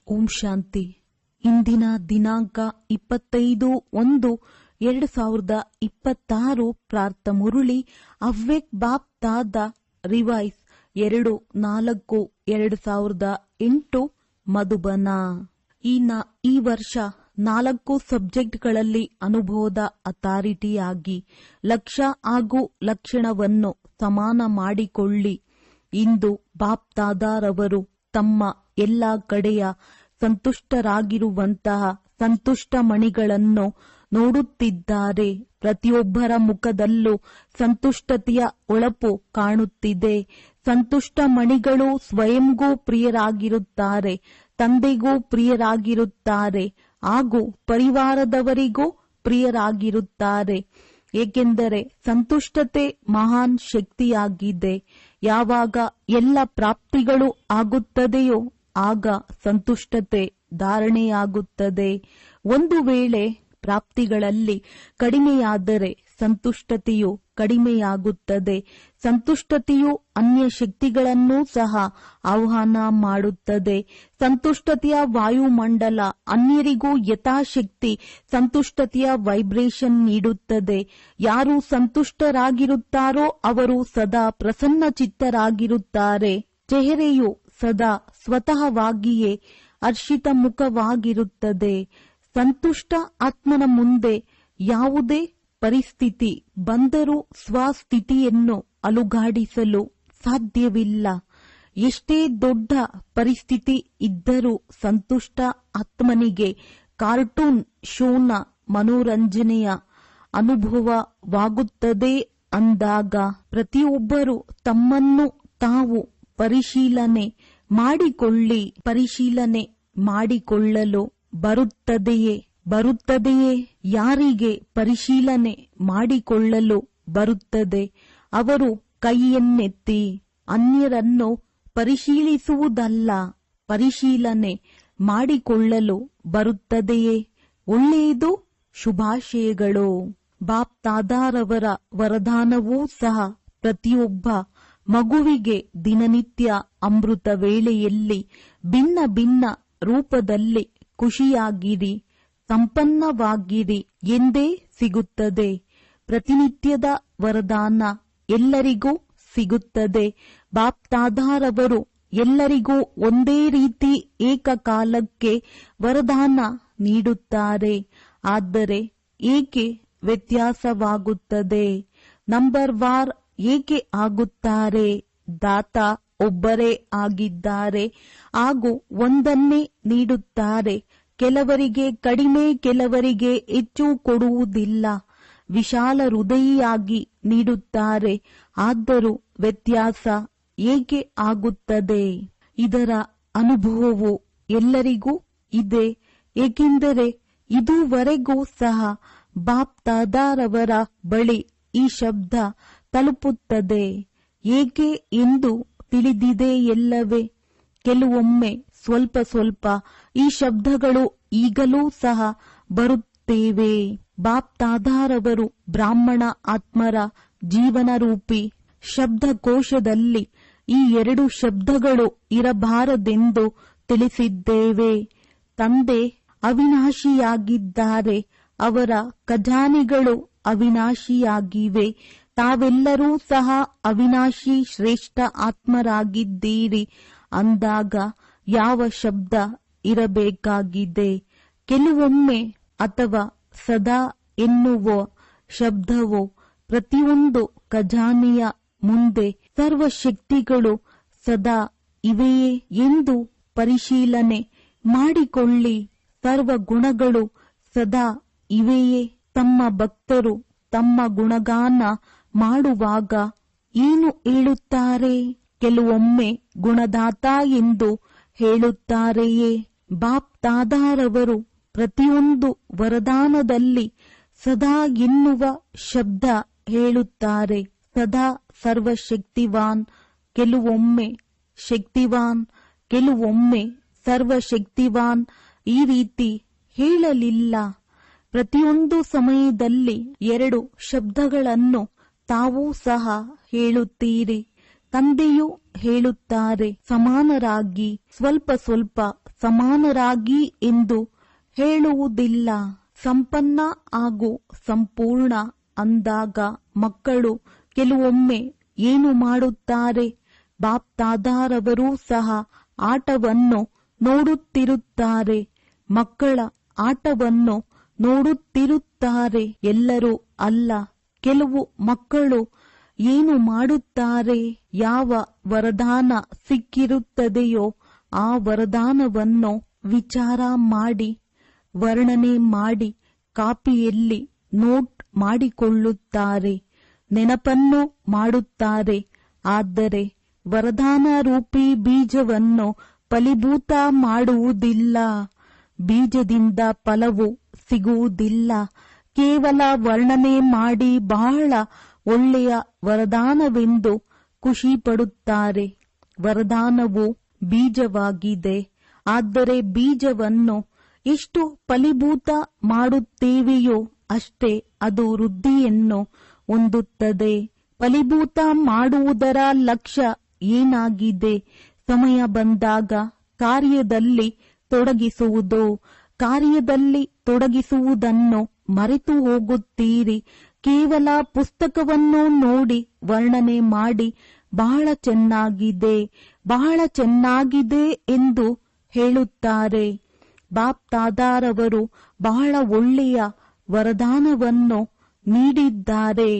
ಓಂ ಶಾಂತಿ. ಇಂದಿನ ದಿನಾಂಕ 25/1/2026. ಪ್ರಾರ್ಥ ಮುರುಳಿ ಅವ್ವೆಕ್ ಬಾಪ್ ದಾದ ರಿವೈಸ್ 2/4/2008 ಮಧುಬನ. ಈ ವರ್ಷ 4 ಸಬ್ಜೆಕ್ಟ್ಗಳಲ್ಲಿ ಅನುಭವದ ಅಥಾರಿಟಿಯಾಗಿ ಲಕ್ಷ್ಯ ಹಾಗೂ ಲಕ್ಷಣವನ್ನು ಸಮಾನ ಮಾಡಿಕೊಳ್ಳಿ. ಇಂದು ಬಾಪ್ ದಾದಾರವರು ತಮ್ಮ ಎಲ್ಲ ಕಡೆಯ ಸಂತುಷ್ಟರಾಗಿರುವಂತಹ ಸಂತುಷ್ಟ ಮಣಿಗಳನ್ನು ನೋಡುತ್ತಿದ್ದಾರೆ. ಪ್ರತಿಯೊಬ್ಬರ ಮುಖದಲ್ಲೂ ಸಂತುಷ್ಟತೆಯ ಹೊಳಪು ಕಾಣುತ್ತಿದೆ. ಸಂತುಷ್ಟ ಮಣಿಗಳು ಸ್ವಯಂಗೂ ಪ್ರಿಯರಾಗಿರುತ್ತಾರೆ, ತಂದೆಗೂ ಪ್ರಿಯರಾಗಿರುತ್ತಾರೆ ಹಾಗೂ ಪರಿವಾರದವರಿಗೂ ಪ್ರಿಯರಾಗಿರುತ್ತಾರೆ. ಏಕೆಂದರೆ ಸಂತುಷ್ಟತೆ ಮಹಾನ್ ಶಕ್ತಿಯಾಗಿದೆ. ಯಾವಾಗ ಎಲ್ಲ ಪ್ರಾಪ್ತಿಗಳು ಆಗುತ್ತದೆಯೋ ಆಗ ಸಂತುಷ್ಟತೆ ಧಾರಣೆಯಾಗುತ್ತದೆ. ಒಂದು ವೇಳೆ ಪ್ರಾಪ್ತಿಗಳಲ್ಲಿ ಕಡಿಮೆಯಾದರೆ ಸಂತುಷ್ಟತೆಯು ಕಡಿಮೆಯಾಗುತ್ತದೆ. ಸಂತುಷ್ಟತೆಯು ಅನ್ಯ ಶಕ್ತಿಗಳನ್ನೂ ಸಹ ಆಹ್ವಾನ ಮಾಡುತ್ತದೆ. ಸಂತುಷ್ಟತೆಯ ವಾಯುಮಂಡಲ ಅನ್ಯರಿಗೂ ಯಥಾಶಕ್ತಿ ಸಂತುಷ್ಟತೆಯ ವೈಬ್ರೇಷನ್ ನೀಡುತ್ತದೆ. ಯಾರು ಸಂತುಷ್ಟರಾಗಿರುತ್ತಾರೋ ಅವರು ಸದಾ ಪ್ರಸನ್ನಚಿತ್ತರಾಗಿರುತ್ತಾರೆ. ಚೆಹರೆಯು ಸದಾ ಸ್ವತಃವಾಗಿಯೇ ಹರ್ಷಿತ ಮುಖವಾಗಿರುತ್ತದೆ. ಸಂತುಷ್ಟ ಆತ್ಮನ ಮುಂದೆ ಯಾವುದೇ ಪರಿಸ್ಥಿತಿ ಬಂದರೂ ಸ್ವಸ್ಥಿತಿಯನ್ನು ಅಲುಗಾಡಿಸಲು ಸಾಧ್ಯವಿಲ್ಲ. ಎಷ್ಟೇ ದೊಡ್ಡ ಪರಿಸ್ಥಿತಿ ಇದ್ದರೂ ಸಂತುಷ್ಟ ಆತ್ಮನಿಗೆ ಕಾರ್ಟೂನ್ ಶೋನ ಮನೋರಂಜನೆಯ ಅನುಭವವಾಗುತ್ತದೆ. ಅಂದಾಗ ಪ್ರತಿಯೊಬ್ಬರು ತಮ್ಮನ್ನು ತಾವು ಪರಿಶೀಲನೆ ಮಾಡಿಕೊಳ್ಳಲು ಬರುತ್ತದೆಯೇ? ಯಾರಿಗೆ ಪರಿಶೀಲನೆ ಮಾಡಿಕೊಳ್ಳಲು ಬರುತ್ತದೆ ಅವರು ಕೈಯನ್ನೆತ್ತಿ. ಅನ್ಯರನ್ನು ಪರಿಶೀಲಿಸುವುದಲ್ಲ, ಪರಿಶೀಲನೆ ಮಾಡಿಕೊಳ್ಳಲು ಬರುತ್ತದೆಯೇ? ಒಳ್ಳೆಯದು. ಶುಭಾಶಯಗಳು. ಬಾಪ್ ದಾದಾರವರ ವರದಾನವೂ ಸಹ ಪ್ರತಿಯೊಬ್ಬ ಮಗುವಿಗೆ ದಿನನಿತ್ಯ ಅಮೃತ ವೇಳೆಯಲ್ಲಿ ಭಿನ್ನ ಭಿನ್ನ ರೂಪದಲ್ಲಿ ಖುಷಿಯಾಗಿರಿ, ಸಂಪನ್ನವಾಗಿರಿ ಎಂದೇ ಸಿಗುತ್ತದೆ. ಪ್ರತಿನಿತ್ಯದ ವರದಾನ ಎಲ್ಲರಿಗೂ ಸಿಗುತ್ತದೆ. ಬಾಪ್ ದಾದಾರವರು ಎಲ್ಲರಿಗೂ ಒಂದೇ ರೀತಿ ಏಕಕಾಲಕ್ಕೆ ವರದಾನ ನೀಡುತ್ತಾರೆ. ಆದರೆ ಏಕೆ ವ್ಯತ್ಯಾಸವಾಗುತ್ತದೆ? ನಂಬರ್ ವಾರ್ ಏಕೆ ಆಗುತ್ತಾರೆ? ದಾತ ಒಬ್ಬರೇ ಆಗಿದ್ದಾರೆ ಹಾಗೂ ಒಂದನ್ನೇ ನೀಡುತ್ತಾರೆ. ಕೆಲವರಿಗೆ ಕಡಿಮೆ, ಕೆಲವರಿಗೆ ಹೆಚ್ಚು ಕೊಡುವುದಿಲ್ಲ. ವಿಶಾಲ ಹೃದಯಿಯಾಗಿ ನೀಡುತ್ತಾರೆ. ಆದರೂ ವ್ಯತ್ಯಾಸ ಏಕೆ ಆಗುತ್ತದೆ? ಇದರ ಅನುಭವವು ಎಲ್ಲರಿಗೂ ಇದೆ. ಏಕೆಂದರೆ ಇದುವರೆಗೂ ಸಹ ಬಾಪ್ ದಾದಾರವರ ಬಳಿ ಈ ಶಬ್ದ ತಲುಪುತ್ತದೆ. ಏಕೆ ಎಂದು ತಿಳಿದಿದೆಯಲ್ಲವೇ? ಕೆಲವೊಮ್ಮೆ ಸ್ವಲ್ಪ ಸ್ವಲ್ಪ ಈ ಶಬ್ದಗಳು ಈಗಲೂ ಸಹ ಬರುತ್ತೇವೆ. ಬಾಪ್ ದಾದಾರವರು ಬ್ರಾಹ್ಮಣ ಆತ್ಮರ ಜೀವನರೂಪಿ ಶಬ್ದಕೋಶದಲ್ಲಿ ಈ 2 ಶಬ್ದಗಳು ಇರಬಾರದೆಂದು ತಿಳಿಸಿದ್ದೇವೆ. ತಂದೆ ಅವಿನಾಶಿಯಾಗಿದ್ದಾರೆ, ಅವರ ಖಜಾನೆಗಳು ಅವಿನಾಶಿಯಾಗಿವೆ. ತಾವೆಲ್ಲರೂ ಸಹ ಅವಿನಾಶಿ ಶ್ರೇಷ್ಠ ಆತ್ಮರಾಗಿದ್ದೀರಿ. ಅಂದಾಗ ಯಾವ ಶಬ್ದ ಇರಬೇಕಾಗಿದೆ? ಕೆಲವೊಮ್ಮೆ ಅಥವಾ ಸದಾ ಎನ್ನುವ ಶಬ್ದವು ಪ್ರತಿಯೊಂದು ಖಜಾನೆಯ ಮುಂದೆ ಸರ್ವಶಕ್ತಿಗಳು ಸದಾ ಇವೆಯೇ ಎಂದು ಪರಿಶೀಲನೆ ಮಾಡಿಕೊಳ್ಳಿ. ಸರ್ವ ಗುಣಗಳು ಸದಾ ಇವೆಯೇ? ತಮ್ಮ ಭಕ್ತರು ತಮ್ಮ ಗುಣಗಾನ ಮಾಡುವಾಗ ಏನು ಹೇಳುತ್ತಾರೆ? ಕೆಲವೊಮ್ಮೆ ಗುಣದಾತ ಎಂದು ಹೇಳುತ್ತಾರೆಯೇ? ಬಾಪ್ ದಾದಾರವರು ಪ್ರತಿಯೊಂದು ವರದಾನದಲ್ಲಿ ಸದಾ ಎನ್ನುವ ಶಬ್ದ ಹೇಳುತ್ತಾರೆ. ಸದಾ ಸರ್ವಶಕ್ತಿವಾನ್, ಕೆಲವೊಮ್ಮೆ ಶಕ್ತಿವಾನ್, ಕೆಲವೊಮ್ಮೆ ಸರ್ವಶಕ್ತಿವಾನ್. ಈ ರೀತಿ ಹೇಳಲಿಲ್ಲ. ಪ್ರತಿಯೊಂದು ಸಮಯದಲ್ಲಿ 2 ಶಬ್ದಗಳನ್ನು ತಾವೂ ಸಹ ಹೇಳುತ್ತೀರಿ. ತಂದೆಯು ಹೇಳುತ್ತಾರೆ, ಸಮಾನರಾಗಿ, ಸ್ವಲ್ಪ ಸ್ವಲ್ಪ ಸಮಾನರಾಗಿ ಎಂದು ಹೇಳುವುದಿಲ್ಲ. ಸಂಪನ್ನ ಹಾಗೂ ಸಂಪೂರ್ಣ ಅಂದಾಗ ಮಕ್ಕಳು ಕೆಲವೊಮ್ಮೆ ಏನು ಮಾಡುತ್ತಾರೆ? ಬಾಪ್ ದಾದಾರವರು ಸಹ ಆಟವನ್ನು ನೋಡುತ್ತಿರುತ್ತಾರೆ. ಮಕ್ಕಳ ಆಟವನ್ನು ನೋಡುತ್ತಿರುತ್ತಾರೆ. ಎಲ್ಲರೂ ಅಲ್ಲ, ಕೆಲವು ಮಕ್ಕಳು ಏನು ಮಾಡುತ್ತಾರೆ? ಯಾವ ವರದಾನ ಸಿಕ್ಕಿರುತ್ತದೆಯೋ ಆ ವರದಾನವನ್ನು ವಿಚಾರ ಮಾಡಿ, ವರ್ಣನೆ ಮಾಡಿ, ಕಾಪಿಯಲ್ಲಿ ನೋಟ್ ಮಾಡಿಕೊಳ್ಳುತ್ತಾರೆ, ನೆನಪನ್ನು ಮಾಡುತ್ತಾರೆ. ಆದರೆ ವರದಾನ ರೂಪಿ ಬೀಜವನ್ನು ಫಲೀಭೂತ ಮಾಡುವುದಿಲ್ಲ. ಬೀಜದಿಂದ ಫಲವು ಸಿಗುವುದಿಲ್ಲ. ಕೇವಲ ವರ್ಣನೆ ಮಾಡಿ ಬಹಳ ಒಳ್ಳೆಯ ವರದಾನವೆಂದು ಖುಷಿ ಪಡುತ್ತಾರೆ. ವರದಾನವು ಬೀಜವಾಗಿದೆ. ಆದರೆ ಬೀಜವನ್ನು ಎಷ್ಟು ಫಲೀಭೂತ ಮಾಡುತ್ತೇವೆಯೋ ಅಷ್ಟೇ ಅದು ವೃದ್ಧಿಯನ್ನು ಹೊಂದುತ್ತದೆ. ಫಲೀಭೂತ ಮಾಡುವುದರ ಲಕ್ಷ್ಯ ಏನಾಗಿದೆ? ಸಮಯ ಬಂದಾಗ ಕಾರ್ಯದಲ್ಲಿ ತೊಡಗಿಸುವುದು. ಕಾರ್ಯದಲ್ಲಿ ತೊಡಗಿಸುವುದನ್ನು ಮರೆತು ಹೋಗುತ್ತೀರಿ. ಕೇವಲ ಪುಸ್ತಕವನ್ನು ನೋಡಿ ವರ್ಣನೆ ಮಾಡಿ ಬಹಳ ಚೆನ್ನಾಗಿದೆ, ಬಹಳ ಚೆನ್ನಾಗಿದೆ ಎಂದು ಹೇಳುತ್ತಾರೆ. ಬಾಪ್ ದಾದಾರವರು ಬಹಳ ಒಳ್ಳೆಯ ವರದಾನವನ್ನು ನೀಡಿದ್ದಾರೆ.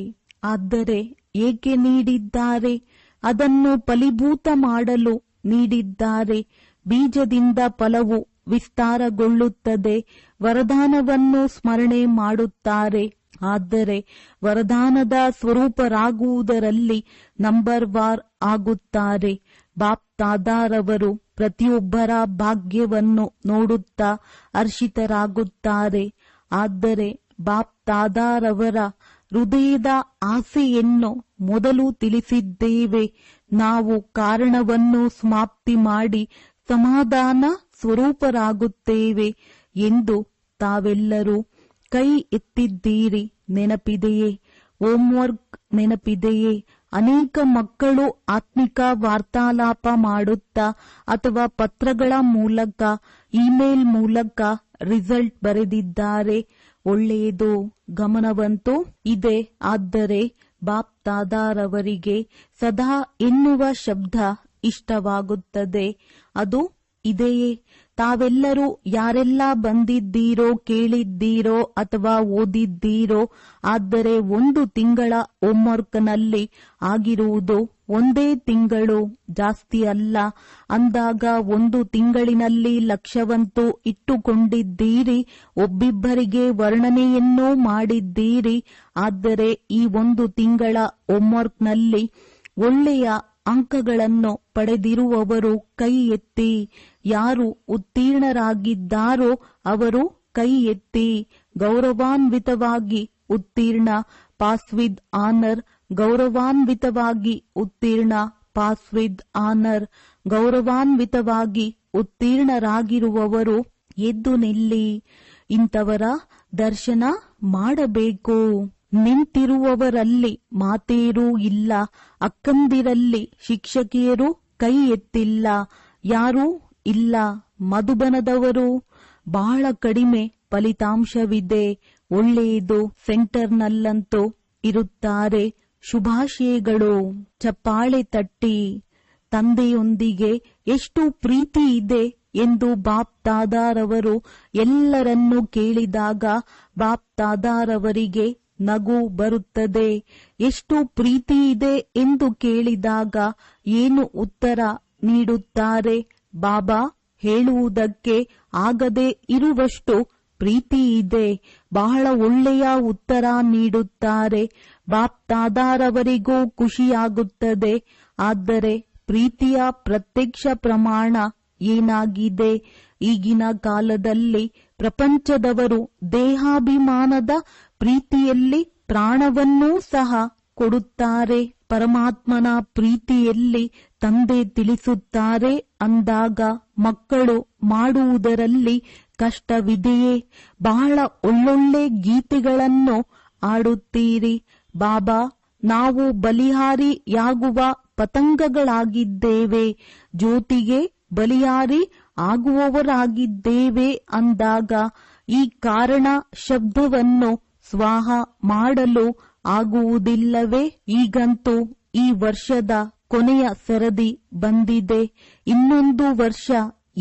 ಆದರೆ ಏಕೆ ನೀಡಿದ್ದಾರೆ? ಅದನ್ನು ಫಲೀಭೂತ ಮಾಡಲು ನೀಡಿದ್ದಾರೆ. ಬೀಜದಿಂದ ಫಲವು ವಿಸ್ತಾರಗೊಳ್ಳುತ್ತದೆ. ವರದಾನವನ್ನು ಸ್ಮರಣೆ ಮಾಡುತ್ತಾರೆ. ಆದರೆ ವರದಾನದ ಸ್ವರೂಪರಾಗುವುದರಲ್ಲಿ ನಂಬರ್ ವಾರ್ ಆಗುತ್ತಾರೆ. ಬಾಪ್ ದಾದಾರವರು ಪ್ರತಿಯೊಬ್ಬರ ಭಾಗ್ಯವನ್ನು ನೋಡುತ್ತಾ ಹರ್ಷಿತರಾಗುತ್ತಾರೆ. ಆದರೆ ಬಾಪ್ ದಾದಾರವರ ಹೃದಯದ ಆಸೆಯನ್ನು ಮೊದಲು ತಿಳಿಸಿದ್ದೇವೆ. ನಾವು ಕಾರಣವನ್ನು ಸಮಾಪ್ತಿ ಮಾಡಿ ಸಮಾಧಾನ ಸ್ವರೂಪರಾಗುತ್ತೇವೆ ಎಂದು ತಾವೆಲ್ಲರೂ ಕೈ ಎತ್ತಿದ್ದೀರಿ. ನೆನಪಿದೆಯೇ? ಹೋಂವರ್ಕ್ ನೆನಪಿದೆಯೇ? ಅನೇಕ ಮಕ್ಕಳು ಆತ್ಮಿಕ ವಾರ್ತಾಲಾಪ ಮಾಡುತ್ತಾ ಅಥವಾ ಪತ್ರಗಳ ಮೂಲಕ, ಇಮೇಲ್ ಮೂಲಕ ರಿಸಲ್ಟ್ ಬರೆದಿದ್ದಾರೆ. ಒಳ್ಳೆಯದು, ಗಮನವಂತೂ ಇದೆ. ಆದರೆ ಬಾಪ್ ದಾದಾರವರಿಗೆ ಸದಾ ಎನ್ನುವ ಶಬ್ದ ಇಷ್ಟವಾಗುತ್ತದೆ. ಅದು ಇದೆಯೇ? ತಾವೆಲ್ಲರೂ ಯಾರೆಲ್ಲ ಬಂದಿದ್ದೀರೋ, ಕೇಳಿದ್ದೀರೋ ಅಥವಾ ಓದಿದ್ದೀರೋ, ಆದರೆ 1 ತಿಂಗಳ ಹೋಂವರ್ಕ್ನಲ್ಲಿ ಆಗಿರುವುದು ಒಂದೇ ತಿಂಗಳು, ಜಾಸ್ತಿ ಅಲ್ಲ. ಅಂದಾಗ 1 ತಿಂಗಳಿನಲ್ಲಿ ಲಕ್ಷ್ಯವಂತೂ ಇಟ್ಟುಕೊಂಡಿದ್ದೀರಿ. ಒಬ್ಬಿಬ್ಬರಿಗೆ ವರ್ಣನೆಯನ್ನೂ ಮಾಡಿದ್ದೀರಿ. ಆದರೆ ಈ 1 ತಿಂಗಳ ಹೋಂವರ್ಕ್ನಲ್ಲಿ ಒಳ್ಳೆಯ ಅಂಕಗಳನ್ನು ಪಡೆದಿರುವವರು ಕೈ ಎತ್ತಿ. ಯಾರು ಉತ್ತೀರ್ಣರಾಗಿದ್ದಾರೋ ಅವರು ಕೈ ಎತ್ತಿ. ಗೌರವಾನ್ವಿತವಾಗಿ ಉತ್ತೀರ್ಣ, ಪಾಸ್ ವಿತ್ ಆನರ್. ಗೌರವಾನ್ವಿತವಾಗಿ ಉತ್ತೀರ್ಣ, ಪಾಸ್ ವಿತ್ ಆನರ್. ಗೌರವಾನ್ವಿತವಾಗಿ ಉತ್ತೀರ್ಣರಾಗಿರುವವರು ಎದ್ದು ನಿಲ್ಲಿ. ಇಂಥವರ ದರ್ಶನ ಮಾಡಬೇಕು. ನಿಂತಿರುವವರಲ್ಲಿ ಮಾತೇರೂ ಇಲ್ಲ. ಅಕ್ಕಂದಿರಲ್ಲಿ ಶಿಕ್ಷಕಿಯರು ಕೈ ಎತ್ತಿಲ್ಲ. ಯಾರೂ ಇಲ್ಲ. ಮಧುಬನದವರು ಬಹಳ ಕಡಿಮೆ ಫಲಿತಾಂಶವಿದೆ. ಒಳ್ಳೆಯದು. ಸೆಂಟರ್ನಲ್ಲಂತೂ ಇರುತ್ತಾರೆ. ಶುಭಾಶಯಗಳು. ಚಪ್ಪಾಳೆ ತಟ್ಟಿ. ತಂದೆಯೊಂದಿಗೆ ಎಷ್ಟು ಪ್ರೀತಿ ಇದೆ ಎಂದು ಬಾಪ್ ದಾದಾರವರು ಎಲ್ಲರನ್ನೂ ಕೇಳಿದಾಗ ಬಾಪ್ ದಾದಾರವರಿಗೆ ನಗು ಬರುತ್ತದೆ. ಎಷ್ಟು ಪ್ರೀತಿ ಇದೆ ಎಂದು ಕೇಳಿದಾಗ ಏನು ಉತ್ತರ ನೀಡುತ್ತಾರೆ? ಬಾಬಾ ಹೇಳುವುದಕ್ಕೆ ಆಗದೆ ಇರುವಷ್ಟು ಪ್ರೀತಿ ಇದೆ. ಬಹಳ ಒಳ್ಳೆಯ ಉತ್ತರ ನೀಡುತ್ತಾರೆ. ಬಾಪ್ ದಾದಾರವರಿಗೂ ಖುಷಿಯಾಗುತ್ತದೆ. ಆದರೆ ಪ್ರೀತಿಯ ಪ್ರತ್ಯಕ್ಷ ಪ್ರಮಾಣ ಏನಾಗಿದೆ? ಈಗಿನ ಕಾಲದಲ್ಲಿ ಪ್ರಪಂಚದವರು ದೇಹಾಭಿಮಾನದ ಪ್ರೀತಿಯಲ್ಲಿ ಪ್ರಾಣವನ್ನೂ ಸಹ ಕೊಡುತ್ತಾರೆ. ಪರಮಾತ್ಮನ ಪ್ರೀತಿಯಲ್ಲಿ ತಂದೆ ತಿಳಿಸುತ್ತಾರೆ ಅಂದಾಗ ಮಕ್ಕಳು ಮಾಡುವುದರಲ್ಲಿ ಕಷ್ಟವಿದೆಯೇ? ಬಹಳ ಒಳ್ಳೊಳ್ಳೆ ಗೀತೆಗಳನ್ನು ಆಡುತ್ತೀರಿ. ಬಾಬಾ, ನಾವು ಬಲಿಹಾರಿಯಾಗುವ ಪತಂಗಗಳಾಗಿದ್ದೇವೆ, ಜ್ಯೋತಿಗೆ ಬಲಿಯಾರಿ ಆಗುವವರಾಗಿದ್ದೇವೆ ಅಂದಾಗ ಈ ಕಾರಣ ಶಬ್ದವನ್ನು ಸ್ವಾಹ ಮಾಡಲು ಆಗುವುದಿಲ್ಲವೇ? ಈಗಂತೂ ಈ ವರ್ಷದ ಕೊನೆಯ ಸರದಿ ಬಂದಿದೆ. ಇನ್ನೊಂದು ವರ್ಷ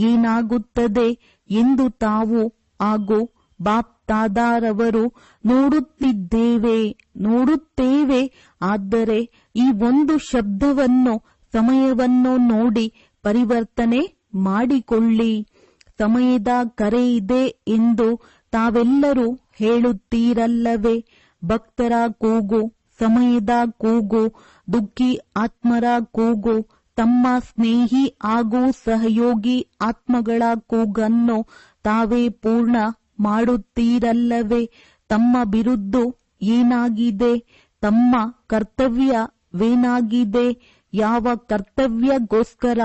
ಏನಾಗುತ್ತದೆ ಎಂದು ತಾವು ಹಾಗೂ ಬಾಪ್ ತಾದಾರವರು ನೋಡುತ್ತೇವೆ. ಆದರೆ ಈ ಒಂದು ಶಬ್ದವನ್ನು, ಸಮಯವನ್ನು ನೋಡಿ ಪರಿವರ್ತನೆ ಮಾಡಿಕೊಳ್ಳಿ. ಸಮಯದ ಕರೆ ಇದೆ ಎಂದು ತಾವೆಲ್ಲರೂ ಹೇಳುತ್ತೀರಲ್ಲವೇ? ಭಕ್ತರ ಕೂಗು, ಸಮಯದ ಕೂಗು, ದುಃಖಿ ಆತ್ಮರ ಕೂಗು, ತಮ್ಮ ಸ್ನೇಹಿ ಹಾಗೂ ಸಹಯೋಗಿ ಆತ್ಮಗಳ ಕೂಗನ್ನು ತಾವೇ ಪೂರ್ಣ ಮಾಡುತ್ತೀರಲ್ಲವೇ? ತಮ್ಮ ಬಿರುದು ಏನಾಗಿದೆ? ತಮ್ಮ ಕರ್ತವ್ಯವೇನಾಗಿದೆ? ಯಾವ ಕರ್ತವ್ಯಗೋಸ್ಕರ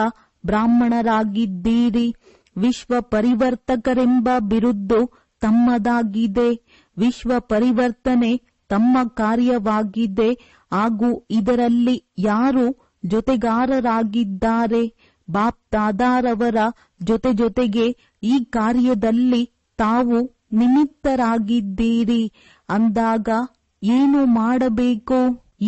ಬ್ರಾಹ್ಮಣರಾಗಿದ್ದೀರಿ? ವಿಶ್ವ ಪರಿವರ್ತಕರೆಂಬ ಬಿರುದು ತಮ್ಮದಾಗಿದೆ. ವಿಶ್ವ ಪರಿವರ್ತನೆ ತಮ್ಮ ಕಾರ್ಯವಾಗಿದೆ ಹಾಗೂ ಇದರಲ್ಲಿ ಯಾರು ಜೊತೆಗಾರರಾಗಿದ್ದಾರೆ? ಬಾಪ್ ತಾದಾರವರ ಜೊತೆಗೆ ಈ ಕಾರ್ಯದಲ್ಲಿ ತಾವು ನಿಮಿತ್ತರಾಗಿದ್ದೀರಿ ಅಂದಾಗ ಏನು ಮಾಡಬೇಕು?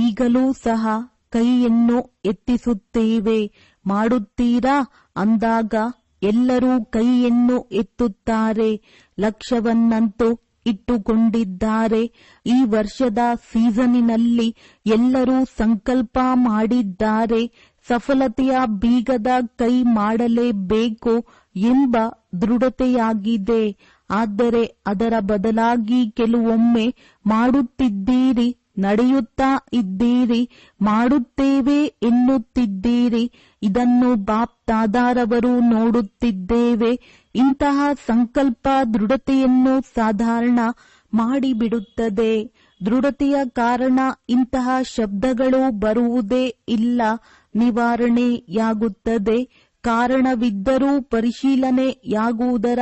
ಈಗಲೂ ಸಹ ಕೈಯನ್ನು ಎತ್ತಿಸುತ್ತೇವೆ, ಮಾಡುತ್ತೀರಾ ಅಂದಾಗ ಎಲ್ಲರೂ ಕೈಯನ್ನು ಎತ್ತುತ್ತಾರೆ. ಲಕ್ಷ್ಯವನ್ನಂತೂ ಇಟ್ಟುಕೊಂಡಿದ್ದಾರೆ. ಈ ವರ್ಷದ ಸೀಸನ್ನಿನಲ್ಲಿ ಎಲ್ಲರೂ ಸಂಕಲ್ಪ ಮಾಡಿದ್ದಾರೆ. ಸಫಲತೆಯ ಬೀಗದ ಕೈ ಮಾಡಲೇಬೇಕು ಎಂಬ ದೃಢತೆಯಾಗಿದೆ. ಆದರೆ ಅದರ ಬದಲಾಗಿ ಕೆಲವೊಮ್ಮೆ ಮಾಡುತ್ತಿದ್ದೀರಿ, ನಡೆಯುತ್ತಾ ಇದ್ದೀರಿ, ಮಾಡುತ್ತೇವೆ ಎನ್ನುತ್ತಿದ್ದೀರಿ. ಇದನ್ನು ಬಾಪ್ ತಾದಾರವರು ನೋಡುತ್ತಿದ್ದೇವೆ. ಇಂತಹ ಸಂಕಲ್ಪ ದೃಢತೆಯನ್ನು ಸಾಧಾರಣ ಮಾಡಿಬಿಡುತ್ತದೆ. ದೃಢತೆಯ ಕಾರಣ ಇಂತಹ ಶಬ್ದಗಳು ಬರುವುದೇ ಇಲ್ಲ, ನಿವಾರಣೆಯಾಗುತ್ತದೆ. ಕಾರಣವಿದ್ದರೂ ಪರಿಶೀಲನೆಯಾಗುವುದರ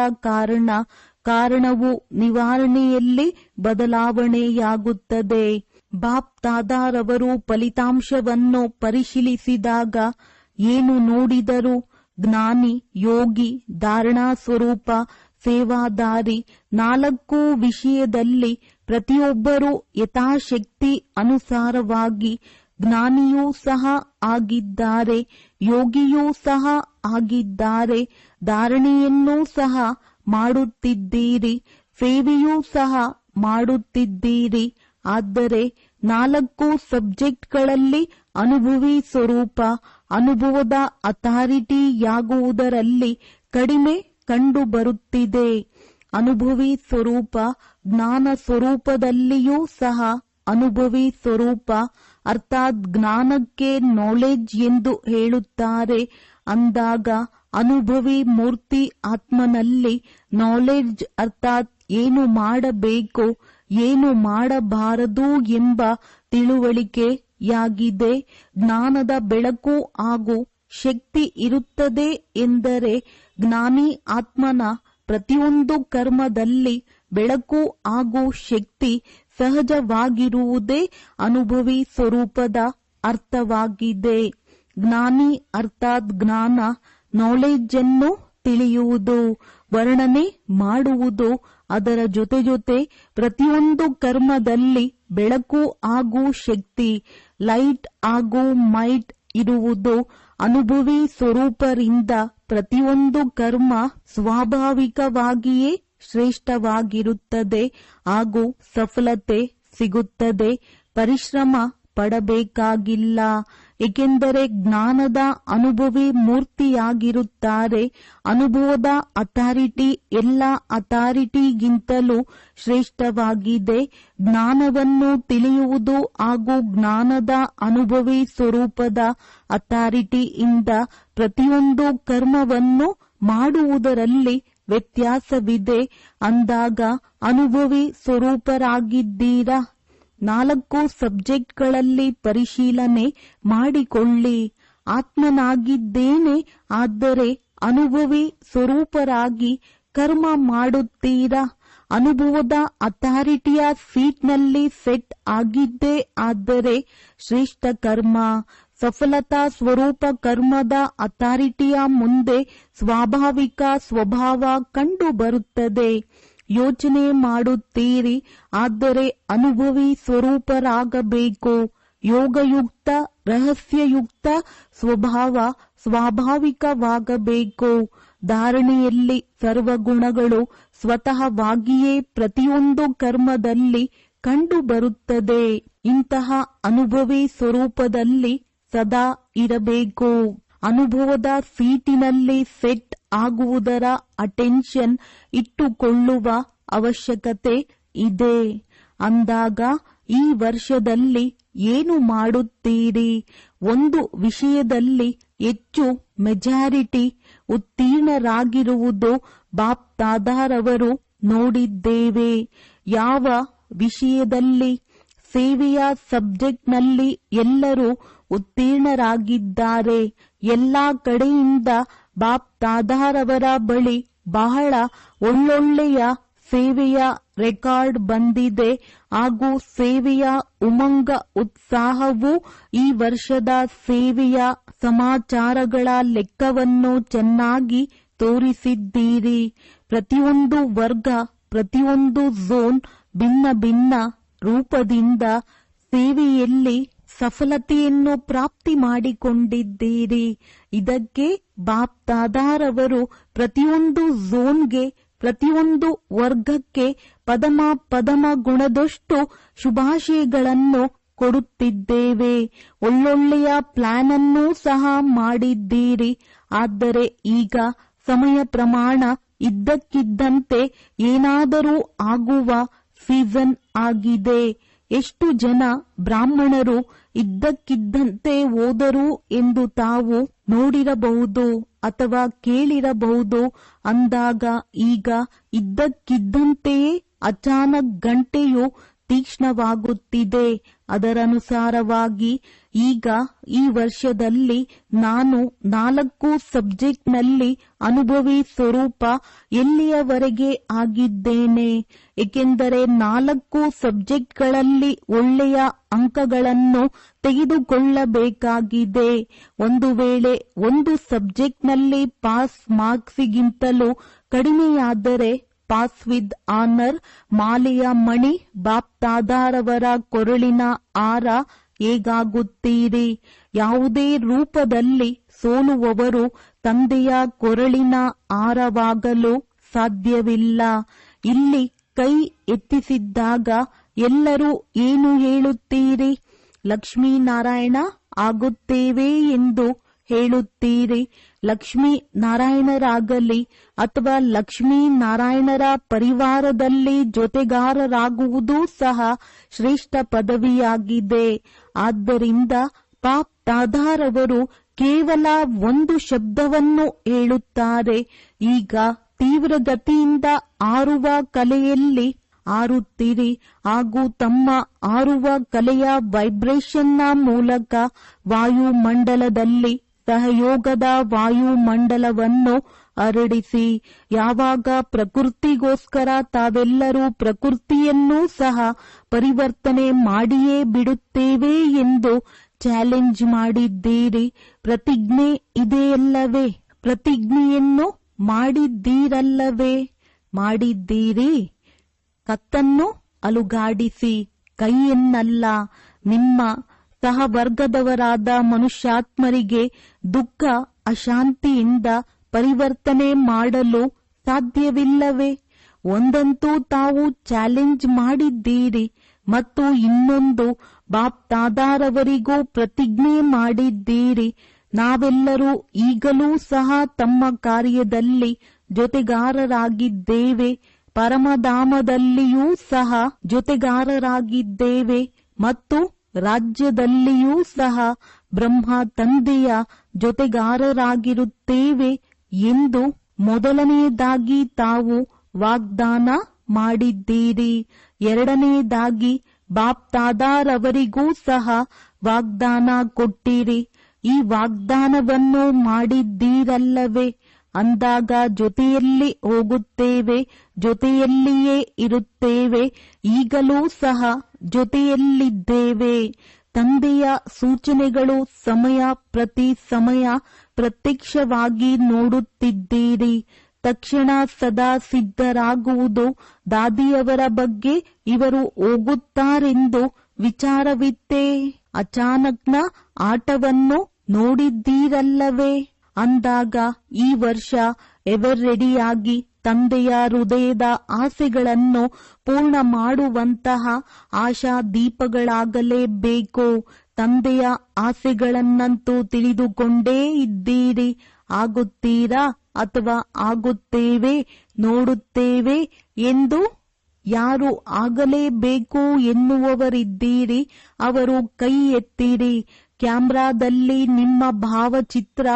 ಕಾರಣವು ನಿವಾರಣೆಯಲ್ಲಿ ಬದಲಾವಣೆಯಾಗುತ್ತದೆ. ಬಾಪ್ ತಾದಾರವರು ಫಲಿತಾಂಶವನ್ನು ಪರಿಶೀಲಿಸಿದಾಗ ಏನು ನೋಡಿದರು? ಜ್ಞಾನಿ, ಯೋಗಿ, ಧಾರಣಾ ಸ್ವರೂಪ, ಸೇವಾದಾರಿ, 4 ವಿಷಯದಲ್ಲಿ ಪ್ರತಿಯೊಬ್ಬರೂ ಯಥಾಶಕ್ತಿ ಅನುಸಾರವಾಗಿ ಜ್ಞಾನಿಯೂ ಸಹ ಆಗಿದ್ದಾರೆ, ಯೋಗಿಯೂ ಸಹ ಆಗಿದ್ದಾರೆ, ಧಾರಣೆಯನ್ನೂ ಸಹ ಮಾಡುತ್ತಿದ್ದೀರಿ, ಸೇವೆಯೂ ಸಹ ಮಾಡುತ್ತಿದ್ದೀರಿ. ಆದರೆ 4 ಸಬ್ಜೆಕ್ಟ್ಗಳಲ್ಲಿ ಅನುಭವಿ ಸ್ವರೂಪ, ಅನುಭವದ ಅಥಾರಿಟಿಯಾಗುವುದರಲ್ಲಿ ಕಡಿಮೆ ಕಂಡುಬರುತ್ತಿದೆ. ಅನುಭವಿ ಸ್ವರೂಪ, ಜ್ಞಾನ ಸ್ವರೂಪದಲ್ಲಿಯೂ ಸಹ ಅನುಭವಿ ಸ್ವರೂಪ, ಅರ್ಥಾತ್ ಜ್ಞಾನಕ್ಕೆ ನಾಲೆಡ್ಜ್ ಎಂದು ಹೇಳುತ್ತಾರೆ ಅಂದಾಗ ಅನುಭವಿ ಮೂರ್ತಿ ಆತ್ಮನಲ್ಲಿ ನಾಲೆಡ್ಜ್ ಅರ್ಥಾತ್ ಏನು ಮಾಡಬೇಕು, ಏನು ಮಾಡಬಾರದು ಎಂಬ ತಿಳುವಳಿಕೆಯಾಗಿದೆ. ಜ್ಞಾನದ ಬೆಳಕು ಹಾಗೂ ಶಕ್ತಿ ಇರುತ್ತದೆ ಎಂದರೆ ಜ್ಞಾನಿ ಆತ್ಮನ ಪ್ರತಿಯೊಂದು ಕರ್ಮದಲ್ಲಿ ಬೆಳಕು ಹಾಗೂ ಶಕ್ತಿ ಸಹಜವಾಗಿರುವುದೇ ಅನುಭವಿ ಸ್ವರೂಪದ ಅರ್ಥವಾಗಿದೆ. ಜ್ಞಾನಿ ಅರ್ಥಾತ್ ಜ್ಞಾನ, ನಾಲೆಡ್ಜ್ ಅನ್ನು ತಿಳಿಯುವುದು, ವರ್ಣನೆ ಮಾಡುವುದು, ಅದರ ಜೊತೆ ಪ್ರತಿಯೊಂದು ಕರ್ಮದಲ್ಲಿ ಬೆಳಕು ಹಾಗೂ ಶಕ್ತಿ, ಲೈಟ್ ಹಾಗೂ ಮೈಟ್ ಇರುವುದು. ಅನುಭವಿ ಸ್ವರೂಪರಿಂದ ಪ್ರತಿಯೊಂದು ಕರ್ಮ ಸ್ವಾಭಾವಿಕವಾಗಿಯೇ ಶ್ರೇಷ್ಠವಾಗಿರುತ್ತದೆ ಹಾಗೂ ಸಫಲತೆ ಸಿಗುತ್ತದೆ. ಪರಿಶ್ರಮ ಪಡಬೇಕಾಗಿಲ್ಲ, ಏಕೆಂದರೆ ಜ್ಞಾನದ ಅನುಭವಿ ಮೂರ್ತಿಯಾಗಿರುತ್ತಾರೆ. ಅನುಭವದ ಅಥಾರಿಟಿ ಎಲ್ಲ ಅಥಾರಿಟಿಗಿಂತಲೂ ಶ್ರೇಷ್ಠವಾಗಿದೆ. ಜ್ಞಾನವನ್ನು ತಿಳಿಯುವುದು ಹಾಗೂ ಜ್ಞಾನದ ಅನುಭವಿ ಸ್ವರೂಪದ ಅಥಾರಿಟಿಯಿಂದ ಪ್ರತಿಯೊಂದು ಕರ್ಮವನ್ನು ಮಾಡುವುದರಲ್ಲಿ ವ್ಯತ್ಯಾಸವಿದೆ ಅಂದಾಗ ಅನುಭವಿ ಸ್ವರೂಪರಾಗಿದ್ದೀರಾ? 4 ಸಬ್ಜೆಕ್ಟ್ಗಳಲ್ಲಿ ಪರಿಶೀಲನೆ ಮಾಡಿಕೊಳ್ಳಿ. ಆತ್ಮನಾಗಿದ್ದೇನೆ, ಆದರೆ ಅನುಭವಿ ಸ್ವರೂಪರಾಗಿ ಕರ್ಮ ಮಾಡುತ್ತೀರಾ? ಅನುಭವದ ಅಥಾರಿಟಿಯ ಸೀಟ್ನಲ್ಲಿ ಸೆಟ್ ಆಗಿದ್ದೇ ಆದರೆ ಶ್ರೇಷ್ಠ ಕರ್ಮ, ಸಫಲತಾ ಸ್ವರೂಪ ಕರ್ಮದ ಅಥಾರಿಟಿಯ ಮುಂದೆ ಸ್ವಾಭಾವಿಕ ಸ್ವಭಾವ ಕಂಡು ಬರುತ್ತದೆ. ಯೋಚನೆ ಮಾಡುತ್ತೀರಿ, ಆದರೆ ಅನುಭವಿ ಸ್ವರೂಪರಾಗಬೇಕು. ಯೋಗಯುಕ್ತ ರಹಸ್ಯಯುಕ್ತ ಸ್ವಭಾವ ಸ್ವಾಭಾವಿಕವಾಗಬೇಕು. ಧಾರಣೆಯಲ್ಲಿ ಸರ್ವಗುಣಗಳು ಸ್ವತಃವಾಗಿಯೇ ಪ್ರತಿಯೊಂದು ಕರ್ಮದಲ್ಲಿ ಕಂಡು ಬರುತ್ತದೆ. ಇಂತಹ ಅನುಭವಿ ಸ್ವರೂಪದಲ್ಲಿ ಸದಾ ಇರಬೇಕು. ಅನುಭವದ ಸೀಟಿನಲ್ಲಿ ಸೆಟ್ ಆಗುವುದರ ಅಟೆನ್ಷನ್ ಇಟ್ಟುಕೊಳ್ಳುವ ಅವಶ್ಯಕತೆ ಇದೆ. ಅಂದಾಗ ಈ ವರ್ಷದಲ್ಲಿ ಏನು ಮಾಡುತ್ತೀರಿ? ಒಂದು ವಿಷಯದಲ್ಲಿ ಹೆಚ್ಚು ಮೆಜಾರಿಟಿ ಉತ್ತೀರ್ಣರಾಗಿರುವುದು ಬಾಪ್ ದಾದಾರವರು ನೋಡಿದ್ದೇವೆ. ಯಾವ ವಿಷಯದಲ್ಲಿ? ಸೇವೆಯ ಸಬ್ಜೆಕ್ಟ್ನಲ್ಲಿ ಎಲ್ಲರೂ ಉತ್ತೀರ್ಣರಾಗಿದ್ದಾರೆ. ಎಲ್ಲಾ ಕಡೆಯಿಂದ ಬಾಪ್ ದಾದಾರವರ ಬಳಿ ಬಹಳ ಒಳ್ಳೊಳ್ಳೆಯ ಸೇವೆಯ ರೆಕಾರ್ಡ್ ಬಂದಿದೆ ಹಾಗೂ ಸೇವೆಯ ಉಮಂಗ ಉತ್ಸಾಹವು ಈ ವರ್ಷದ ಸೇವೆಯ ಸಮಾಚಾರಗಳ ಲೆಕ್ಕವನ್ನು ಚೆನ್ನಾಗಿ ತೋರಿಸಿದ್ದೀರಿ. ಪ್ರತಿಯೊಂದು ವರ್ಗ, ಪ್ರತಿಯೊಂದು ಝೋನ್ ಭಿನ್ನ ಭಿನ್ನ ರೂಪದಿಂದ ಸೇವೆಯಲ್ಲಿ ಸಫಲತೆಯನ್ನು ಪ್ರಾಪ್ತಿ ಮಾಡಿಕೊಂಡಿದ್ದೀರಿ. ಇದಕ್ಕೆ ಬಾಪ್ ದಾದಾರವರು ಪ್ರತಿಯೊಂದು ಝೋನ್ಗೆ, ಪ್ರತಿಯೊಂದು ವರ್ಗಕ್ಕೆ ಪದಮ ಪದಮ ಗುಣದಷ್ಟು ಶುಭಾಶಯಗಳನ್ನು ಕೊಡುತ್ತಿದ್ದೇವೆ. ಒಳ್ಳೊಳ್ಳೆಯ ಪ್ಲಾನ್ ಅನ್ನೂ ಸಹ ಮಾಡಿದ್ದೀರಿ. ಆದರೆ ಈಗ ಸಮಯ ಪ್ರಮಾಣ ಇದ್ದಕ್ಕಿದ್ದಂತೆ ಏನಾದರೂ ಆಗುವ ಸೀಸನ್ ಆಗಿದೆ. ಎಷ್ಟು ಜನ ಬ್ರಾಹ್ಮಣರು ಇದ್ದಕ್ಕಿದ್ದಂತೆ ಹೋದರು ಎಂದು ತಾವು ನೋಡಿರಬಹುದು ಅಥವಾ ಕೇಳಿರಬಹುದು. ಅಂದಾಗ ಈಗ ಇದ್ದಕ್ಕಿದ್ದಂತೆಯೇ ಅಚಾನಕ್ ಗಂಟೆಯು ತೀಕ್ಷ್ಣವಾಗುತ್ತಿದೆ. ಅದರನುಸಾರವಾಗಿ ಈಗ ಈ ವರ್ಷದಲ್ಲಿ ನಾನು 4 ಸಬ್ಜೆಕ್ಟ್ನಲ್ಲಿ ಅನುಭವಿ ಸ್ವರೂಪ ಎಲ್ಲಿಯವರೆಗೆ ಆಗಿದ್ದೇನೆ? ಏಕೆಂದರೆ 4 ಸಬ್ಜೆಕ್ಟ್ಗಳಲ್ಲಿ ಒಳ್ಳೆಯ ಅಂಕಗಳನ್ನು ತೆಗೆದುಕೊಳ್ಳಬೇಕಾಗಿದೆ. ಒಂದು ವೇಳೆ ಒಂದು ಸಬ್ಜೆಕ್ಟ್ನಲ್ಲಿ ಪಾಸ್ ಮಾರ್ಕ್ಸಿಗಿಂತಲೂ ಕಡಿಮೆಯಾದರೆ ಪಾಸ್ ವಿತ್ ಆನರ್ ಮಾಲೆಯ ಮಣಿ ಬಾಪ್ ದಾದಾರವರ ಕೊರಳಿನ ಹಾರ ಹೇಗಾಗುತ್ತೀರಿ? ಯಾವುದೇ ರೂಪದಲ್ಲಿ ಸೋಲುವವರು ತಂದೆಯ ಕೊರಳಿನ ಹಾರವಾಗಲು ಸಾಧ್ಯವಿಲ್ಲ. ಇಲ್ಲಿ ಕೈ ಎತ್ತಿಸಿದ್ದಾಗ ಎಲ್ಲರೂ ಏನು ಹೇಳುತ್ತೀರಿ? ಲಕ್ಷ್ಮೀನಾರಾಯಣ ಆಗುತ್ತೇವೆ ಎಂದು ಹೇಳುತ್ತೀರಿ. ಲಕ್ಷ್ಮೀ ನಾರಾಯಣರಾಗಲಿ ಅಥವಾ ಲಕ್ಷ್ಮೀ ನಾರಾಯಣರ ಪರಿವಾರದಲ್ಲಿ ಜೊತೆಗಾರರಾಗುವುದೂ ಸಹ ಶ್ರೇಷ್ಠ ಪದವಿಯಾಗಿದೆ. ಆದ್ದರಿಂದ ಬಾಪ್ ದಾದಾರವರು ಕೇವಲ ಒಂದು ಶಬ್ದವನ್ನು ಹೇಳುತ್ತಾರೆ. ಈಗ ತೀವ್ರಗತಿಯಿಂದ ಹಾರುವ ಕಲೆಯಲ್ಲಿ ಹಾರುತ್ತೀರಿ ಹಾಗೂ ತಮ್ಮ ಹಾರುವ ಕಲೆಯ ವೈಬ್ರೇಷನ್ನ ಮೂಲಕ ವಾಯುಮಂಡಲದಲ್ಲಿ ಸಹಯೋಗದ ವಾಯುಮಂಡಲವನ್ನು ಹರಡಿಸಿ. ಯಾವಾಗ ಪ್ರಕೃತಿಗೋಸ್ಕರ ತಾವೆಲ್ಲರೂ ಪ್ರಕೃತಿಯನ್ನೂ ಸಹ ಪರಿವರ್ತನೆ ಮಾಡಿಯೇ ಬಿಡುತ್ತೇವೆ ಎಂದು ಚಾಲೆಂಜ್ ಮಾಡಿದ್ದೀರಿ. ಪ್ರತಿಜ್ಞೆ ಇದೆಯಲ್ಲವೇ? ಪ್ರತಿಜ್ಞೆಯನ್ನು ಮಾಡಿದ್ದೀರಲ್ಲವೇ? ಮಾಡಿದ್ದೀರಿ. ಕತ್ತನ್ನು ಅಲುಗಾಡಿಸಿ, ಕೈಯನ್ನಲ್ಲ. ನಿಮ್ಮ ಸಹವರ್ಗದವರಾದ ಮನುಷ್ಯಾತ್ಮರಿಗೆ ದುಃಖ ಅಶಾಂತಿಯಿಂದ ಪರಿವರ್ತನೆ ಮಾಡಲು ಸಾಧ್ಯವಿಲ್ಲವೇ? ಒಂದಂತೂ ತಾವು ಚಾಲೆಂಜ್ ಮಾಡಿದ್ದೀರಿ ಮತ್ತು ಇನ್ನೊಂದು ಬಾಪ್ ದಾದಾರವರಿಗೂ ಪ್ರತಿಜ್ಞೆ ಮಾಡಿದ್ದೀರಿ. ನಾವೆಲ್ಲರೂ ಈಗಲೂ ಸಹ ತಮ್ಮ ಕಾರ್ಯದಲ್ಲಿ ಜೊತೆಗಾರರಾಗಿದ್ದೇವೆ. ಪರಮಧಾಮದಲ್ಲಿಯೂ ಸಹ ಜೊತೆಗಾರರಾಗಿದ್ದೇವೆ ಮತ್ತು ರಾಜ್ಯದಲ್ಲಿಯೂ ಸಹ ಬ್ರಹ್ಮ ತಂದೆಯ ಜೊತೆಗಾರರಾಗಿರುತ್ತೇವೆ ಎಂದು ಮೊದಲನೆಯದಾಗಿ ತಾವು ವಾಗ್ದಾನ ಮಾಡಿದ್ದೀರಿ. ಎರಡನೆಯದಾಗಿ ಬಾಪ್ ದಾದಾರವರಿಗೂ ಸಹ ವಾಗ್ದಾನ ಕೊಟ್ಟಿರಿ. ಈ ವಾಗ್ದಾನವನ್ನು ಮಾಡಿದ್ದೀರಲ್ಲವೇ? ಅಂದಾಗ ಜೊತೆಯಲ್ಲಿ ಹೋಗುತ್ತೇವೆ, ಜೊತೆಯಲ್ಲಿಯೇ ಇರುತ್ತೇವೆ. ಈಗಲೂ ಸಹ ಜೊತೆಯಲ್ಲಿದ್ದೇವೆ. ತಂದೆಯ ಸೂಚನೆಗಳು ಸಮಯ ಪ್ರತಿ ಸಮಯ ಪ್ರತ್ಯಕ್ಷವಾಗಿ ನೋಡುತ್ತಿದ್ದೀರಿ. ತಕ್ಷಣ ಸದಾ ಸಿದ್ಧರಾಗುವುದು. ದಾದಿಯವರ ಬಗ್ಗೆ ಇವರು ಹೋಗುತ್ತಾರೆಂದು ವಿಚಾರವಿತ್ತೇ? ಅಚಾನಕ್ನ ಆಟವನ್ನು ನೋಡಿದ್ದೀರಲ್ಲವೇ? ಅಂದಾಗ ಈ ವರ್ಷ ಎವರ್ ರೆಡಿಯಾಗಿ ತಂದೆಯ ಹೃದಯದ ಆಸೆಗಳನ್ನು ಪೂರ್ಣ ಮಾಡುವಂತಹ ಆಶಾ ದೀಪಗಳಾಗಲೇಬೇಕು. ತಂದೆಯ ಆಸೆಗಳನ್ನಂತೂ ತಿಳಿದುಕೊಂಡೇ ಇದ್ದೀರಿ. ಆಗುತ್ತೀರಾ ಅಥವಾ ಆಗುತ್ತೇವೆ, ನೋಡುತ್ತೇವೆ ಎಂದು ಯಾರು ಆಗಲೇಬೇಕು ಎನ್ನುವವರಿದ್ದೀರಿ ಅವರು ಕೈ ಎತ್ತಿರಿ. ಕ್ಯಾಮ್ರಾದಲ್ಲಿ ನಿಮ್ಮ ಭಾವಚಿತ್ರ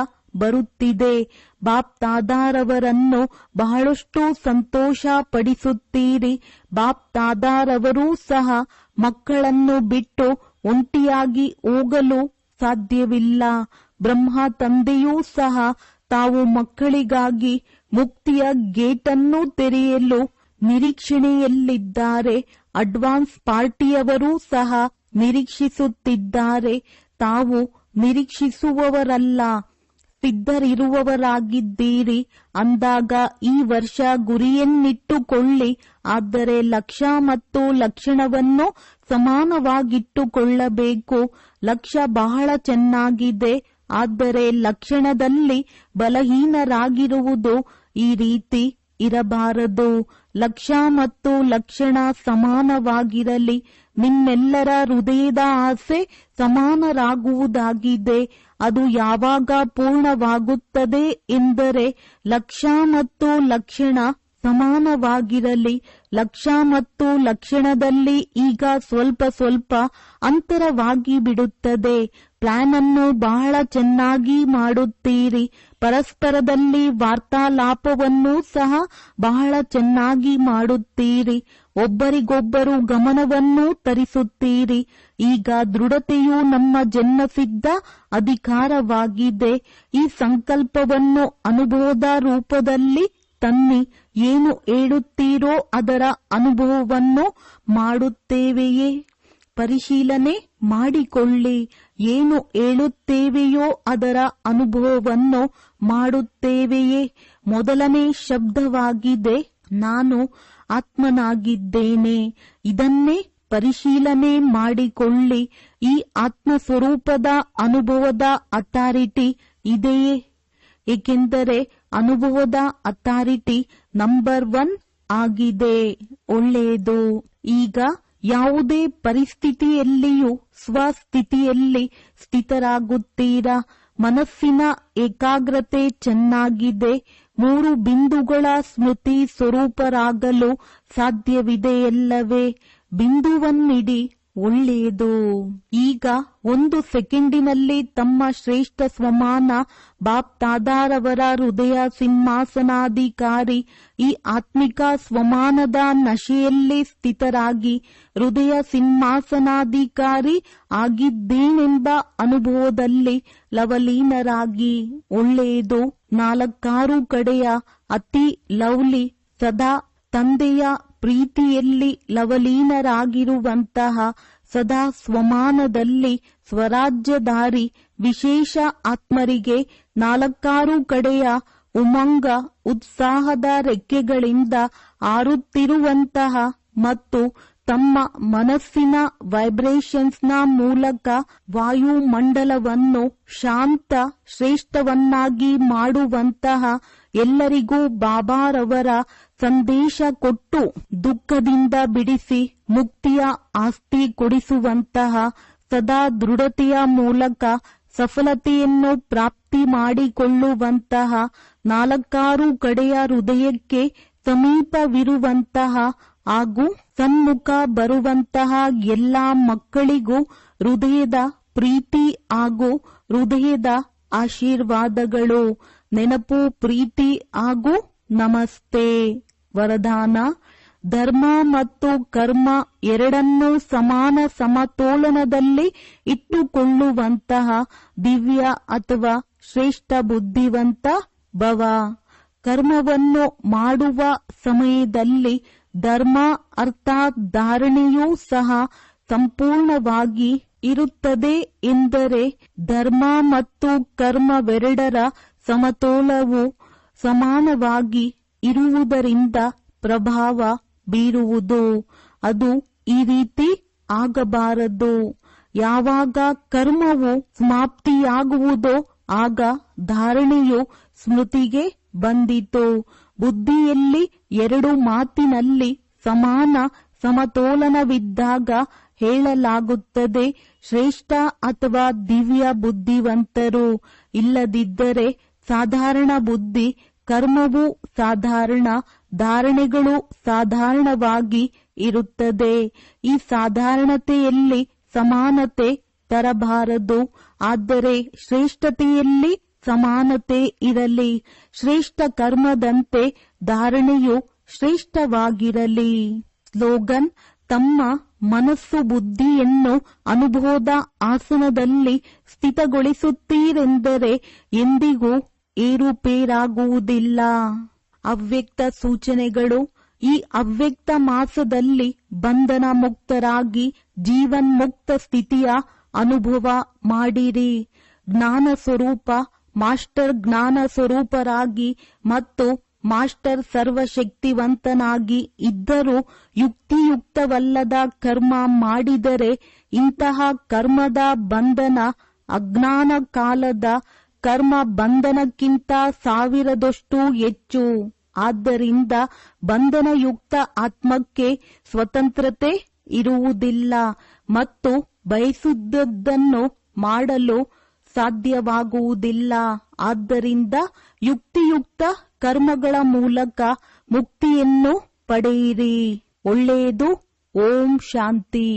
ಬರುತ್ತಿದೆ. ಬಾಪ್ ತಾದಾರವರನ್ನು ಬಹಳಷ್ಟು ಸಂತೋಷ ಪಡಿಸುತ್ತೀರಿ. ಬಾಪ್ ತಾದಾರವರೂ ಸಹ ಮಕ್ಕಳನ್ನು ಬಿಟ್ಟು ಒಂಟಿಯಾಗಿ ಹೋಗಲು ಸಾಧ್ಯವಿಲ್ಲ. ಬ್ರಹ್ಮ ತಂದೆಯೂ ಸಹ ತಾವು ಮಕ್ಕಳಿಗಾಗಿ ಮುಕ್ತಿಯ ಗೇಟನ್ನು ತೆರೆಯಲು ನಿರೀಕ್ಷಣೆಯಲ್ಲಿದ್ದಾರೆ. ಅಡ್ವಾನ್ಸ್ ಪಾರ್ಟಿಯವರೂ ಸಹ ನಿರೀಕ್ಷಿಸುತ್ತಿದ್ದಾರೆ. ತಾವು ನಿರೀಕ್ಷಿಸುವವರಲ್ಲ, ಸಿದ್ಧರಿರುವವರಾಗಿದ್ದೀರಿ. ಅಂದಾಗ ಈ ವರ್ಷ ಗುರಿಯನ್ನಿಟ್ಟುಕೊಳ್ಳಿ. ಆದರೆ ಲಕ್ಷ್ಯ ಮತ್ತು ಲಕ್ಷಣವನ್ನು ಸಮಾನವಾಗಿಟ್ಟುಕೊಳ್ಳಬೇಕು. ಲಕ್ಷ್ಯ ಬಹಳ ಚೆನ್ನಾಗಿದೆ, ಆದರೆ ಲಕ್ಷಣದಲ್ಲಿ ಬಲಹೀನರಾಗಿರುವುದು ಈ ರೀತಿ ಇರಬಾರದು. ಲಕ್ಷ್ಯ ಮತ್ತು ಲಕ್ಷಣ ಸಮಾನವಾಗಿರಲಿ. ನಿಮ್ಮೆಲ್ಲರ ಹೃದಯದ ಆಸೆ ಸಮಾನರಾಗುವುದಾಗಿದೆ. ಅದು ಯಾವಾಗ ಪೂರ್ಣವಾಗುತ್ತದೆ ಎಂದರೆ ಲಕ್ಷ್ಯ ಮತ್ತು ಲಕ್ಷಣ ಸಮಾನವಾಗಿರಲಿ. ಲಕ್ಷ್ಯ ಮತ್ತು ಲಕ್ಷಣದಲ್ಲಿ ಈಗ ಸ್ವಲ್ಪ ಸ್ವಲ್ಪ ಅಂತರವಾಗಿ ಬಿಡುತ್ತದೆ. ಪ್ಲಾನ್ ಅನ್ನು ಬಹಳ ಚೆನ್ನಾಗಿ ಮಾಡುತ್ತೀರಿ. ಪರಸ್ಪರದಲ್ಲಿ ವಾರ್ತಾಲಾಪವನ್ನು ಸಹ ಬಹಳ ಚೆನ್ನಾಗಿ ಮಾಡುತ್ತೀರಿ. ಒಬ್ಬರಿಗೊಬ್ಬರು ಗಮನವನ್ನು ತರಿಸುತ್ತೀರಿ. ಈಗ ದೃಢತೆಯು ನಮ್ಮ ಜನ್ಮಸಿದ್ಧ ಅಧಿಕಾರವಾಗಿದೆ. ಈ ಸಂಕಲ್ಪವನ್ನು ಅನುಭವದ ರೂಪದಲ್ಲಿ ತನ್ನಿ. ಏನು ಹೇಳುತ್ತೀರೋ ಅದರ ಅನುಭವವನ್ನು ಮಾಡುತ್ತೇವೆಯೇ? ಪರಿಶೀಲನೆ ಮಾಡಿಕೊಳ್ಳಿ. ಏನು ಹೇಳುತ್ತೇವೆಯೋ ಅದರ ಅನುಭವವನ್ನು ಮಾಡುತ್ತೇವೆಯೇ? ಮೊದಲನೇ ಶಬ್ದವಾಗಿದೆ ನಾನು ಆತ್ಮನಾಗಿದ್ದೇನೆ. ಇದನ್ನೇ ಪರಿಶೀಲನೆ ಮಾಡಿಕೊಳ್ಳಿ. ಈ ಆತ್ಮಸ್ವರೂಪದ ಅನುಭವದ ಅಥಾರಿಟಿ ಇದೆಯೇ? ಏಕೆಂದರೆ ಅನುಭವದ ಅಥಾರಿಟಿ ನಂಬರ್ 1 ಆಗಿದೆ. ಒಳ್ಳೆಯದು. ಈಗ ಯಾವುದೇ ಪರಿಸ್ಥಿತಿಯಲ್ಲಿಯೂ ಸ್ವಸ್ಥಿತಿಯಲ್ಲಿ ಸ್ಥಿತರಾಗುತ್ತೀರಾ. ಮನಸ್ಸಿನ ಏಕಾಗ್ರತೆ ಚೆನ್ನಾಗಿದೆ. 3 ಬಿಂದುಗಳ ಸ್ಮೃತಿ ಸ್ವರೂಪರಾಗಲು ಸಾಧ್ಯವಿದೆಯಲ್ಲವೇ? ಬಿಂದುವನ್ನಿಡಿ. ಒಳ್ಳೆಯದು. ಈಗ 1 ಸೆಕೆಂಡಿನಲ್ಲಿ ತಮ್ಮ ಶ್ರೇಷ್ಠ ಸ್ವಮಾನ ಬಾಪ್ ತಾದಾರವರ ಹೃದಯ ಸಿಂಹಾಸನಾಧಿಕಾರಿ ಈ ಆತ್ಮಿಕ ಸ್ವಮಾನದ ನಶೆಯಲ್ಲಿ ಸ್ಥಿತರಾಗಿ ಹೃದಯ ಸಿಂಹಾಸನಾಧಿಕಾರಿ ಆಗಿದ್ದೇನೆಂಬ ಅನುಭವದಲ್ಲಿ ಲವಲೀನರಾಗಿ. ಒಳ್ಳೆಯದು. 4 ಕಡೆಯ ಅತಿ ಲವ್ಲಿ ಸದಾ ತಂದೆಯ ಪ್ರೀತಿಯಲ್ಲಿ ಲವಲೀನರಾಗಿರುವಂತಹ ಸದಾ ಸ್ವಮಾನದಲ್ಲಿ ಸ್ವರಾಜ್ಯಧಾರಿ ವಿಶೇಷ ಆತ್ಮರಿಗೆ 4 ಕಡೆಯ ಉಮಂಗ ಉತ್ಸಾಹದ ರೆಕ್ಕೆಗಳಿಂದ ಹಾರುತ್ತಿರುವಂತಹ ಮತ್ತು ತಮ್ಮ ಮನಸ್ಸಿನ ವೈಬ್ರೇಷನ್ಸ್ನ ಮೂಲಕ ವಾಯುಮಂಡಲವನ್ನು ಶಾಂತ ಶ್ರೇಷ್ಠವನ್ನಾಗಿ ಮಾಡುವಂತಹ ಎಲ್ಲರಿಗೂ ಬಾಬಾರವರ ಸಂದೇಶ ಕೊಟ್ಟು ದುಃಖದಿಂದ ಬಿಡಿಸಿ ಮುಕ್ತಿಯ ಆಸ್ತಿ ಕೊಡಿಸುವಂತಹ ಸದಾ ದೃಢತೆಯ ಮೂಲಕ ಸಫಲತೆಯನ್ನು ಪ್ರಾಪ್ತಿ ಮಾಡಿಕೊಳ್ಳುವಂತಹ 4 ಕಡೆಯ ಹೃದಯಕ್ಕೆ ಸಮೀಪವಿರುವಂತಹ ಹಾಗೂ ಸನ್ಮುಖ ಬರುವಂತಹ ಎಲ್ಲ ಮಕ್ಕಳಿಗೂ ಹೃದಯದ ಪ್ರೀತಿ ಹಾಗೂ ಹೃದಯದ ಆಶೀರ್ವಾದಗಳು. ನೆನಪು, ಪ್ರೀತಿ ಹಾಗೂ ನಮಸ್ತೆ. ವರದಾನ: ಧರ್ಮ ಮತ್ತು ಕರ್ಮ ಎರಡನ್ನೂ ಸಮಾನ ಸಮತೋಲನದಲ್ಲಿ ಇಟ್ಟುಕೊಳ್ಳುವಂತಹ ದಿವ್ಯ ಅಥವಾ ಶ್ರೇಷ್ಠ ಬುದ್ಧಿವಂತ ಭವ. ಕರ್ಮವನ್ನು ಮಾಡುವ ಸಮಯದಲ್ಲಿ ಧರ್ಮ ಅರ್ಥಾತ್ ಧಾರಣೆಯೂ ಸಹ ಸಂಪೂರ್ಣವಾಗಿ ಇರುತ್ತದೆ ಎಂದರೆ ಧರ್ಮ ಮತ್ತು ಕರ್ಮವೆರಡರ ಸಮತೋಲವು ಸಮಾನವಾಗಿ ಇರುವುದರಿಂದ ಪ್ರಭಾವ ಬೀರುವುದು. ಅದು ಈ ರೀತಿ ಆಗಬಾರದು. ಯಾವಾಗ ಕರ್ಮವು ಸಮಾಪ್ತಿಯಾಗುವುದೋ ಆಗ ಧಾರಣೆಯು ಸ್ಮೃತಿಗೆ ಬಂದಿತು. ಬುದ್ಧಿಯಲ್ಲಿ ಎರಡು ಮಾತಿನಲ್ಲಿ ಸಮಾನ ಸಮತೋಲನವಿದ್ದಾಗ ಹೇಳಲಾಗುತ್ತದೆ ಶ್ರೇಷ್ಠ ಅಥವಾ ದಿವ್ಯ ಬುದ್ಧಿವಂತರು. ಇಲ್ಲದಿದ್ದರೆ ಸಾಧಾರಣ ಬುದ್ಧಿ, ಕರ್ಮವು ಸಾಧಾರಣ, ಧಾರಣೆಗಳು ಸಾಧಾರಣವಾಗಿ ಇರುತ್ತದೆ. ಈ ಸಾಧಾರಣತೆಯಲ್ಲಿ ಸಮಾನತೆ ತರಬಾರದು. ಆದರೆ ಶ್ರೇಷ್ಠತೆಯಲ್ಲಿ ಸಮಾನತೆ ಇರಲಿ. ಶ್ರೇಷ್ಠ ಕರ್ಮದಂತೆ ಧಾರಣೆಯು ಶ್ರೇಷ್ಠವಾಗಿರಲಿ. ಸ್ಲೋಗನ್: ತಮ್ಮ ಮನಸ್ಸು ಬುದ್ಧಿಯನ್ನು ಅನುಭವದ ಆಸನದಲ್ಲಿ ಸ್ಥಿತಗೊಳಿಸುತ್ತೀರೆಂದರೆ ಎಂದಿಗೂ ಏರುಪೇರಾಗುವುದಿಲ್ಲ. ಅವ್ಯಕ್ತ ಸೂಚನೆಗಳು: ಈ ಅವ್ಯಕ್ತ ಮಾಸದಲ್ಲಿ ಬಂಧನ ಮುಕ್ತರಾಗಿ ಜೀವನ್ಮುಕ್ತ ಸ್ಥಿತಿಯ ಅನುಭವ ಮಾಡಿರಿ. ಜ್ಞಾನ ಸ್ವರೂಪ ಮಾಸ್ಟರ್ ಜ್ಞಾನ ಸ್ವರೂಪರಾಗಿ ಮತ್ತು ಮಾಸ್ಟರ್ ಸರ್ವಶಕ್ತಿವಂತನಾಗಿ ಇದ್ದರೂ ಯುಕ್ತಿಯುಕ್ತವಲ್ಲದ ಕರ್ಮ ಮಾಡಿದರೆ ಇಂತಹ ಕರ್ಮದ ಬಂಧನ ಅಜ್ಞಾನ ಕಾಲದ ಕರ್ಮ ಬಂಧನಕ್ಕಿಂತ 1000ದಷ್ಟು ಹೆಚ್ಚು. ಆದ್ದರಿಂದ ಬಂಧನಯುಕ್ತ ಆತ್ಮಕ್ಕೆ ಸ್ವತಂತ್ರತೆ ಇರುವುದಿಲ್ಲ ಮತ್ತು ಬಯಸಿದ್ದನ್ನು ಮಾಡಲು ಸಾಧ್ಯವಾಗುವುದಿಲ್ಲ. ಆದ್ದರಿಂದ ಯುಕ್ತಿಯುಕ್ತ ಕರ್ಮಗಳ ಮೂಲಕ ಮುಕ್ತಿಯನ್ನು ಪಡೆಯಿರಿ. ಒಳ್ಳೆಯದು. ಓಂ ಶಾಂತಿ.